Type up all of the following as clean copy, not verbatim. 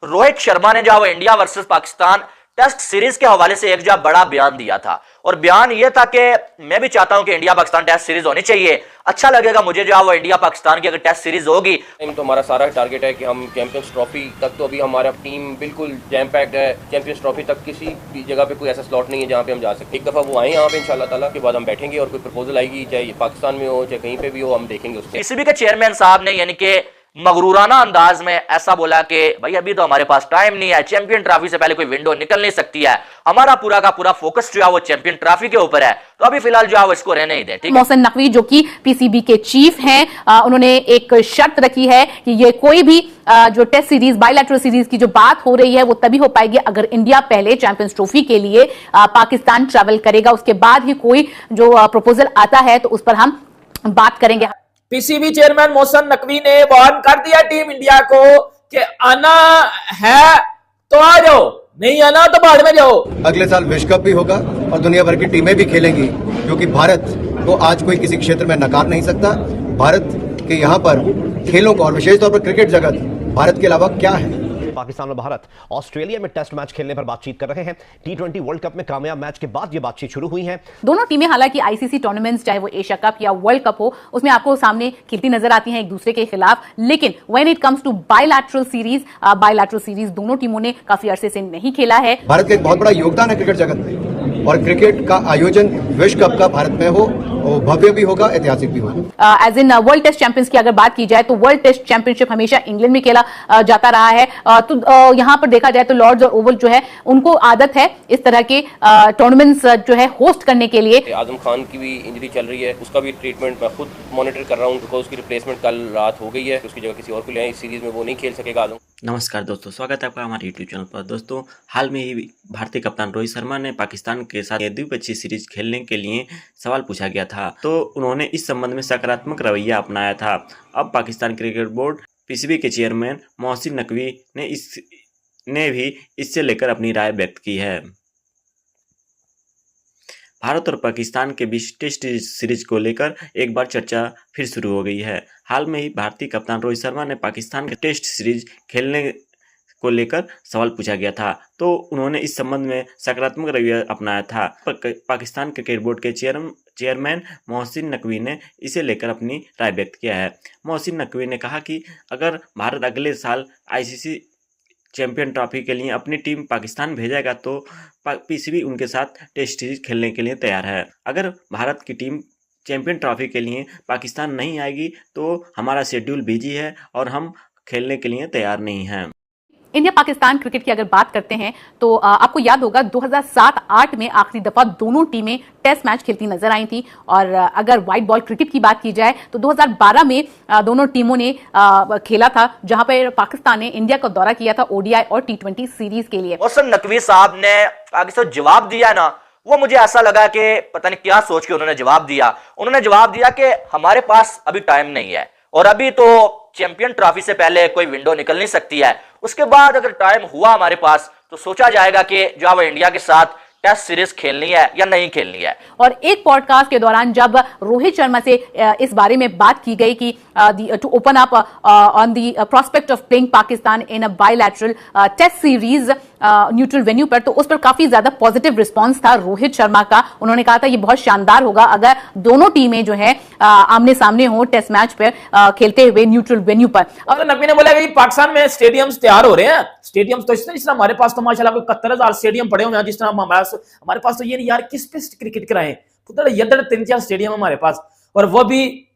रोहित शर्मा ने जो वो India versus Pakistan test series के हवाले से एक जो बड़ा बयान दिया था, और बयान ये था कि मैं भी चाहता हूं कि इंडिया पाकिस्तान टेस्ट सीरीज होनी चाहिए। अच्छा लगेगा मुझे जो वो इंडिया पाकिस्तान की अगर टेस्ट सीरीज होगी। तो हमारा सारा टारगेट है कि हम चैंपियंस ट्रॉफी तक, तो अभी हमारा टीम बिल्कुल जैम पैक्ड है। चैंपियंस ट्रॉफी तक किसी भी जगह पे कोई ऐसा स्लॉट नहीं है जहाँ पे हम जा सकते। एक दफ़ा वो आए यहाँ पे इंशाल्लाह ताला, के बाद हम बैठेंगे और कोई प्रपोजल आएगी, चाहे पाकिस्तान में हो चाहे कहीं पे भी हो, हम देखेंगे उसको। पीसीबी के चेयरमैन साहब ने यानी कि मगरूराना अंदाज में ऐसा बोला कि भाई अभी तो हमारे पास टाइम नहीं है, चैंपियन ट्रॉफी से पहले कोई विंडो निकल नहीं सकती है, हमारा पूरा का पूरा फोकस जो है वो चैंपियन ट्रॉफी के ऊपर है, तो अभी फिलहाल जो है वो इसको रहने ही दे। ठीक है। मोहसिन नकवी जो कि पीसीबी के चीफ हैं, उन्होंने एक शर्त रखी है कि ये कोई भी जो टेस्ट सीरीज, बायलैटरल सीरीज की जो बात हो रही है वो तभी हो पाएगी अगर इंडिया पहले चैंपियंस ट्रॉफी के लिए पाकिस्तान ट्रैवल करेगा, उसके बाद ही कोई जो प्रपोजल आता है तो उस पर हम बात करेंगे। पीसीबी चेयरमैन मोहसिन नकवी ने वार्न कर दिया टीम इंडिया को कि आना है तो आ जाओ, नहीं आना तो बाद में जाओ। अगले साल विश्व कप भी होगा और दुनिया भर की टीमें भी खेलेंगी, क्योंकि भारत को आज कोई किसी क्षेत्र में नकार नहीं सकता। भारत के यहाँ पर खेलों को, और विशेष तौर पर क्रिकेट जगत, भारत के अलावा क्या है। पाकिस्तान और भारत ऑस्ट्रेलिया में टेस्ट मैच खेलने पर बातचीत कर रहे हैं। T20 वर्ल्ड कप में कामयाब मैच के बाद ये बातचीत शुरू हुई है। दोनों टीमें हालांकि आईसीसी टूर्नामेंट्स, चाहे वो एशिया कप या वर्ल्ड कप हो, उसमें आपको सामने खेलती नजर आती हैं एक दूसरे के खिलाफ, लेकिन when it comes to bilateral series दोनों टीमों ने काफी अरसे से नहीं खेला है। भारत का एक बहुत बड़ा योगदान है क्रिकेट जगत में, और क्रिकेट का आयोजन विश्व कप का भारत में हो, भव्य भी होगा, ऐतिहासिक भी होगा। As in world test champions की अगर बात की जाए तो वर्ल्ड टेस्ट चैंपियनशिप हमेशा इंग्लैंड में खेला जाता रहा है, तो यहाँ पर देखा जाए तो लॉर्ड्स और ओवल जो है उनको आदत है इस तरह के टूर्नामेंट्स जो है होस्ट करने के लिए। आजम खान की भी इंजरी चल रही है, उसका भी ट्रीटमेंट मैं खुद मॉनिटर कर रहा हूँ, बिकॉज उसकी रिप्लेसमेंट कल रात हो गई है, उसकी जगह किसी और को ले आए। इस सीरीज में वो नहीं खेल सकेगा आजम। नमस्कार दोस्तों, स्वागत है आपका हमारे यूट्यूब चैनल पर। दोस्तों, हाल में ही भारतीय कप्तान रोहित शर्मा ने पाकिस्तान के साथ द्विपक्षीय सीरीज खेलने के लिए सवाल पूछा गया था, तो उन्होंने इस संबंध में सकारात्मक रवैया अपनाया था। अब पाकिस्तान क्रिकेट बोर्ड पीसीबी के चेयरमैन मोहसिन नकवी ने भी इससे लेकर अपनी राय व्यक्त की है। भारत और पाकिस्तान के बीच टेस्ट सीरीज को लेकर एक बार चर्चा फिर शुरू हो गई है। हाल में ही भारतीय कप्तान रोहित शर्मा ने पाकिस्तान के टेस्ट सीरीज खेलने को लेकर सवाल पूछा गया था, तो उन्होंने इस संबंध में सकारात्मक रवैया अपनाया था। पाकिस्तान क्रिकेट बोर्ड के चेयरमैन मोहसिन नकवी ने इसे लेकर अपनी राय व्यक्त किया है। मोहसिन नकवी ने कहा कि अगर भारत अगले साल आईसीसी चैंपियन ट्रॉफी के लिए अपनी टीम पाकिस्तान भेजेगा तो पीसीबी उनके साथ टेस्ट सीरीज खेलने के लिए तैयार है। अगर भारत की टीम चैंपियन ट्रॉफी के लिए पाकिस्तान नहीं आएगी तो हमारा शेड्यूल बिजी है और हम खेलने के लिए तैयार नहीं हैं। इंडिया पाकिस्तान क्रिकेट की अगर बात करते हैं तो आपको याद होगा 2007-8 में आखिरी दफा दोनों टीमें टेस्ट मैच खेलती नजर आई थी, और अगर व्हाइट बॉल क्रिकेट की बात की जाए तो 2012 में दोनों टीमों ने खेला था, जहां पर पाकिस्तान ने इंडिया का दौरा किया था ओडीआई और T20 सीरीज के लिए। मोहसिन नकवी साहब ने आगे से जवाब दिया ना, वो मुझे ऐसा लगा कि पता नहीं क्या सोच के उन्होंने जवाब दिया। उन्होंने जवाब दिया कि हमारे पास अभी टाइम नहीं है, और अभी तो चैंपियन ट्रॉफी से पहले कोई विंडो निकल नहीं सकती है, उसके बाद अगर टाइम हुआ हमारे पास तो सोचा जाएगा कि जो वो इंडिया के साथ टेस्ट सीरीज खेलनी है या नहीं खेलनी है। और एक पॉडकास्ट के दौरान जब रोहित शर्मा से इस बारे में बात की गई कि to open up on the prospect of playing Pakistan in a bilateral test series neutral venue पर, तो उस पर काफी ज्यादा पॉजिटिव रिस्पांस था रोहित शर्मा का। उन्होंने कहा था ये बहुत शानदार होगा अगर दोनों टीमें जो है आमने सामने हो टेस्ट मैच पर खेलते हुए न्यूट्रल वेन्यू पर। और नकवी ने बोला कि पाकिस्तान में स्टेडियम्स तैयार हो रहे हैं, स्टेडियम्स तो इस तरह हमारे पास तो माशाल्लाह 71,000 स्टेडियम पड़े हुए हैं, जिस तरह हमारे पास तो ये नहीं यार किस पे क्रिकेट कराएं, खुद 3-4 स्टेडियम हमारे पास, और वो भी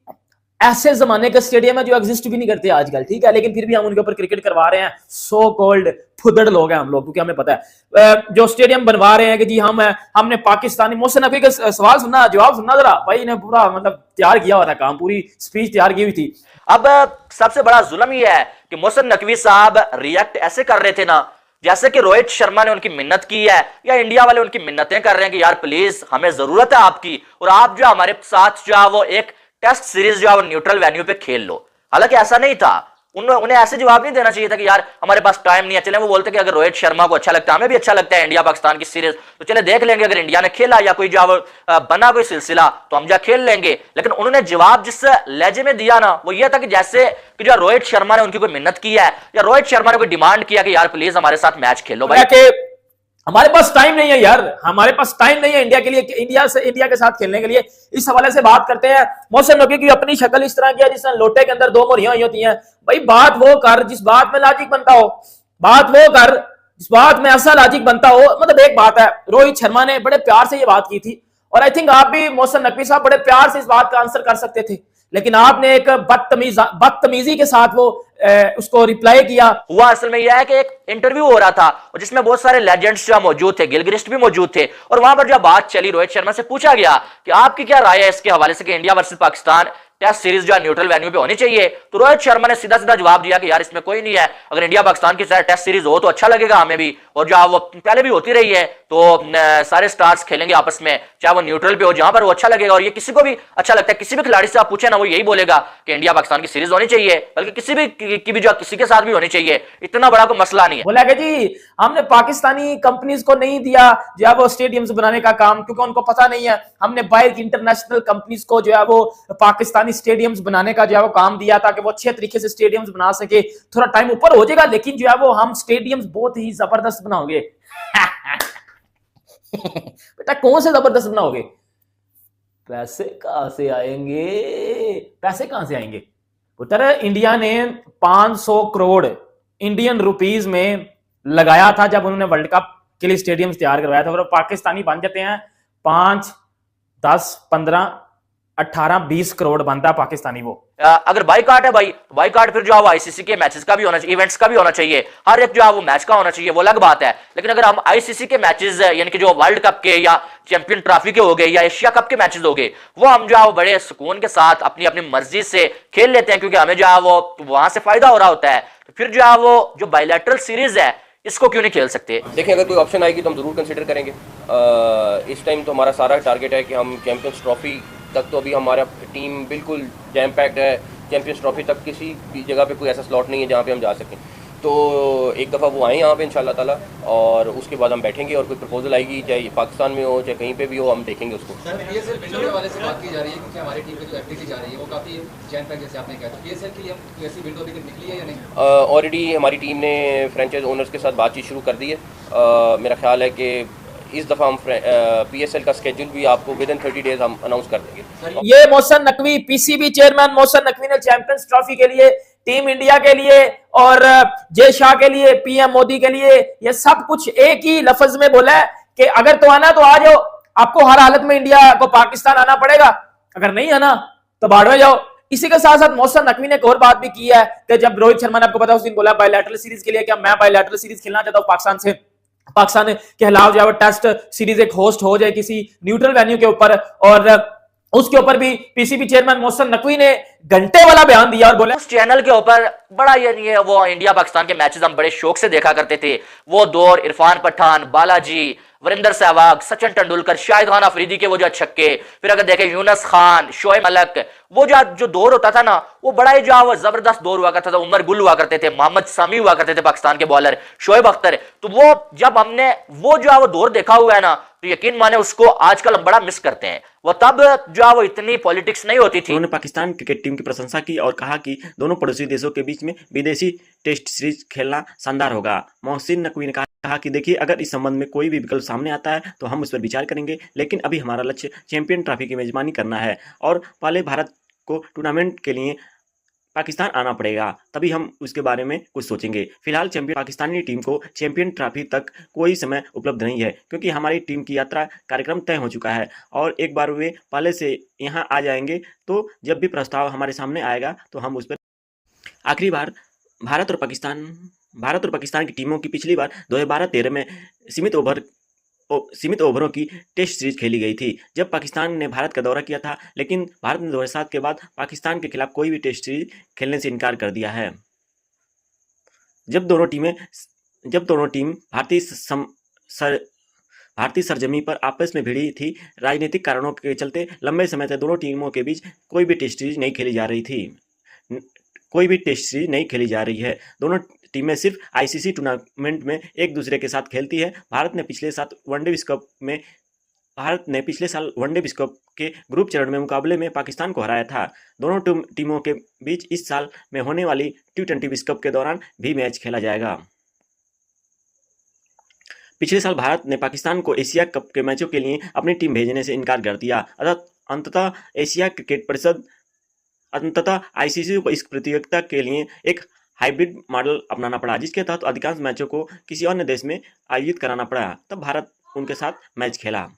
ऐसे जमाने का स्टेडियम है जो एग्जिस्ट भी नहीं करते आजकल, ठीक है, लेकिन फिर भी हम उनके ऊपर क्रिकेट करवा रहे हैं। सो कॉल्ड फुदड़ लोग हैं हम लोग, क्योंकि हमें पता है जो स्टेडियम बनवा रहे हैं कि जी हमने पाकिस्तानी। मोहसिन नकवी का सवाल सुनना, जवाब सुनना जरा, भाई ने पूरा मतलब तैयार किया हुआ था काम, पूरी स्पीच तैयार की हुई थी। अब सबसे बड़ा जुल्म यह है कि मोहसिन नकवी साहब रिएक्ट ऐसे कर रहे थे ना जैसे कि रोहित शर्मा ने उनकी मिन्नत की है, या इंडिया वाले उनकी मिन्नतें कर रहे हैं कि यार प्लीज हमें जरूरत है आपकी, और आप जो हमारे साथ जो है वो एक टेस्ट सीरीज जो है वो न्यूट्रल वेन्यू पे खेल लो। हालांकि ऐसा नहीं था, उन्हें ऐसे जवाब नहीं देना चाहिए था कि यार हमारे पास टाइम नहीं है। चले वो बोलते कि अगर रोहित शर्मा को अच्छा लगता है, हमें भी अच्छा लगता है इंडिया पाकिस्तान की सीरीज, तो चले देख लेंगे, अगर इंडिया ने खेला या कोई जो बना कोई सिलसिला तो हम जा खेल लेंगे। लेकिन उन्होंने जवाब जिस लहजे में दिया ना, वो ये था कि जैसे कि जो रोहित शर्मा ने उनकी कोई मिन्नत की है या रोहित शर्मा ने कोई डिमांड किया कि यार प्लीज हमारे साथ मैच खेलो भाई। हमारे पास टाइम नहीं है यार, हमारे पास टाइम नहीं है इंडिया के लिए, इंडिया के साथ खेलने के लिए। इस हवाले से बात करते हैं मोहसिन नकवी की। अपनी शक्ल इस तरह की है जिस तरह लोटे के अंदर दो मोहरियां होती हैं। भाई बात वो कर जिस बात में लॉजिक बनता हो, बात वो कर जिस बात में ऐसा लॉजिक बनता हो। मतलब एक बात है, रोहित शर्मा ने बड़े प्यार से ये बात की थी, और आई थिंक आप भी मोहसिन नकवी साहब बड़े प्यार से इस बात का आंसर कर सकते थे, लेकिन आपने एक बदतमीजी के साथ वो उसको रिप्लाई किया। हुआ असल में यह है कि एक इंटरव्यू हो रहा था और जिसमें बहुत सारे लेजेंड्स जो मौजूद थे, गिलक्रिस्ट भी मौजूद थे, और वहां पर जब बात चली रोहित शर्मा से पूछा गया कि आपकी क्या राय है इसके हवाले से कि India versus Pakistan test series जो है न्यूट्रल वेन्यू पे होनी चाहिए, तो रोहित शर्मा ने सीधा सीधा जवाब दिया कि यार इसमें कोई नहीं है, अगर इंडिया पाकिस्तान की टेस्ट सीरीज हो तो अच्छा लगेगा हमें भी, और जो वो पहले भी होती रही है तो सारे स्टार्स खेलेंगे आपस में, चाहे वो न्यूट्रल पे हो, जहां पर वो अच्छा लगेगा। और ये किसी को भी अच्छा लगता है, किसी भी खिलाड़ी से आप पूछे ना वो यही बोलेगा कि इंडिया पाकिस्तान की सीरीज होनी चाहिए, बल्कि किसी भी की भी जो किसी के साथ भी होनी चाहिए, इतना बड़ा कोई मसला नहीं है। बोला कि जी हमने पाकिस्तानी कंपनीज को नहीं दिया जो है वो स्टेडियम्स बनाने का काम, क्योंकि उनको पता नहीं है। हमने बाहर की इंटरनेशनल कंपनीज को जो है वो पाकिस्तानी स्टेडियम्स बनाने का जो है वो काम दिया ताकि वो अच्छे तरीके से स्टेडियम्स बना सके। थोड़ा टाइम ऊपर हो जाएगा, लेकिन जो है वो हम स्टेडियम्स बहुत ही जबरदस्त बनाओगे। बेटा कौन से जबरदस्त बनाओगे? पैसे कहां से आएंगे? पैसे कहां से आएंगे? पुत्र इंडिया ने 500 करोड़ इंडियन रुपीस में लगाया था जब उन्होंने वर्ल्ड कप के लिए स्टेडियम तैयार करवाया था, और पाकिस्तानी बन जाते हैं 5, 10, 15, 18, 20 करोड़ बनता है पाकिस्तानी। वो अगर बाईकाट है भाई, बाईकाट फिर जो है वो आईसीसी के मैचेस का भी होना चाहिए, इवेंट्स का भी होना चाहिए, हर एक जो है वो मैच का होना चाहिए, वो अलग बात है। लेकिन अगर हम आईसीसी के मैचेस यानी कि जो वर्ल्ड कप के या चैंपियन ट्रॉफी के हो गए या एशिया कप के मैचेस हो गए, वो हम जो है वो बड़े सुकून के साथ अपनी अपनी मर्जी से खेल लेते हैं, क्योंकि हमें जो है वो वहां से फायदा हो रहा होता है। तो फिर जो है वो जो बायलैटरल सीरीज है इसको क्यों नहीं खेल सकते? देखिए अगर कोई ऑप्शन आएगी तो हम ज़रूर कंसिडर करेंगे। इस टाइम तो हमारा सारा टारगेट है कि हम चैंपियंस ट्रॉफी तक, तो अभी हमारा टीम बिल्कुल जैम पैक्ड है। चैंपियंस ट्रॉफी तक किसी भी जगह पे कोई ऐसा स्लॉट नहीं है जहाँ पे हम जा सकें। तो एक दफ़ा वो आए यहाँ पे इंशाल्लाह ताला, और उसके बाद हम बैठेंगे और कोई प्रपोजल आएगी, चाहे पाकिस्तान में हो चाहे कहीं पे भी हो, हम देखेंगे उसको। सर पीएसएल विंडो के हवाले से बात की जा रही है क्योंकि हमारी टीम की जो एफटीसी जा रही है वो काफ़ी जैम पैक जैसे आपने कहा, तो पीएसएल के लिए हम कोई ऐसी विंडो अभी तक निकली है या नहीं? ऑलरेडी हमारी टीम ने फ्रेंचाइज ओनर्स के साथ बातचीत शुरू कर दी है। मेरा ख्याल है कि इस दफ़ा हम पीएसएल का स्केड्यूल भी आपको विद इन 30 डेज हम अनाउंस कर देंगे। ये मोहसिन नकवी, पीसीबी चेयरमैन मोहसिन नकवी ने चैंपियंस ट्रॉफी के लिए, टीम इंडिया के लिए और जय शाह के लिए, पीएम मोदी के लिए, ये सब कुछ एक ही लफ्ज में बोला है कि अगर तो आना तो आ जाओ, आपको हर हालत में इंडिया को पाकिस्तान आना पड़ेगा, अगर नहीं आना तो बाढ़ में जाओ। इसी के साथ साथ मोहसिन नकवी ने एक और बात भी की है कि जब रोहित शर्मा ने, आपको पता उस दिन बोला बायलैटरल सीरीज के लिए, क्या मैं बायलैटरल सीरीज खेलना चाहता हूं पाकिस्तान से, पाकिस्तान के खिलाफ जो है टेस्ट सीरीज एक होस्ट हो जाए किसी न्यूट्रल वेन्यू के ऊपर, और उसके ऊपर भी पीसीबी चेयरमैन मोहसिन नकवी ने घंटे वाला बयान दिया और बोला उस चैनल के ऊपर बड़ा ये वो इंडिया पाकिस्तान के मैचेस हम बड़े शौक से देखा करते थे। वो दौर इरफान पठान, बालाजी, वरिंदर सहवाग, सचिन तेंदुलकर, शाहिद खान अफरीदी के वो जो छक्के, फिर अगर देखें यूनुस खान, शोएब मलिक, वो जो दौर होता था ना, वो बड़ा ही जो वो जबरदस्त दौर हुआ करता था। उमर गुल हुआ करते थे, मोहम्मद सामी हुआ करते थे पाकिस्तान के बॉलर, शोएब अख्तर। तो वो जब हमने वो जो वो दौर देखा हुआ है ना, तो यकीन माने उसको आजकल हम बड़ा मिस करते हैं। वो तब जो वो इतनी पॉलिटिक्स नहीं होती थी। उन्होंने पाकिस्तान क्रिकेट टीम की प्रशंसा की और कहा कि दोनों पड़ोसी देशों के बीच में विदेशी टेस्ट सीरीज खेलना शानदार होगा। मोहसिन नकवी ने कहा कि देखिए अगर इस संबंध में कोई भी विकल्प सामने आता है तो हम उस पर विचार करेंगे, लेकिन अभी हमारा लक्ष्य चैंपियन ट्रॉफी की मेजबानी करना है और पहले भारत को टूर्नामेंट के लिए पाकिस्तान आना पड़ेगा, तभी हम उसके बारे में कुछ सोचेंगे। फिलहाल चैंपियन पाकिस्तानी टीम को चैंपियन ट्रॉफी तक कोई समय उपलब्ध नहीं है, क्योंकि हमारी टीम की यात्रा कार्यक्रम तय हो चुका है और एक बार वे पहले से यहाँ आ जाएंगे तो जब भी प्रस्ताव हमारे सामने आएगा तो हम उस पर। आखिरी बार भारत और पाकिस्तान की टीमों की पिछली बार 2012-13 में सीमित ओवरों की टेस्ट सीरीज खेली गई थी, जब पाकिस्तान ने भारत का दौरा किया था, लेकिन भारत ने 2007 के बाद पाकिस्तान के खिलाफ कोई भी टेस्ट सीरीज खेलने से इनकार कर दिया है। जब दोनों टीम भारतीय सरजमी पर आपस में भिड़ी थी, राजनीतिक कारणों के चलते लंबे समय से दोनों टीमों के बीच कोई भी टेस्ट सीरीज नहीं खेली जा रही थी। कोई भी टेस्ट सीरीज नहीं खेली जा रही है। दोनों टीमें सिर्फ आईसीसी टूर्नामेंट में एक दूसरे के साथ खेलती है। भारत ने पिछले साल वनडे विश्व कप के ग्रुप चरण में मुकाबले में पाकिस्तान को हराया था। दोनों टीमों के बीच इस साल में होने वाली T20 विश्व कप के दौरान भी मैच खेला जाएगा। पिछले साल भारत ने पाकिस्तान को एशिया कप के मैचों के लिए अपनी टीम भेजने से इनकार कर दिया। अंततः एशिया क्रिकेट परिषद आईसीसी को इस प्रतियोगिता के लिए एक हाइब्रिड मॉडल अपनाना पड़ा, जिसके तहत अधिकांश मैचों को किसी अन्य देश में आयोजित कराना पड़ा। तब भारत उनके साथ मैच खेला।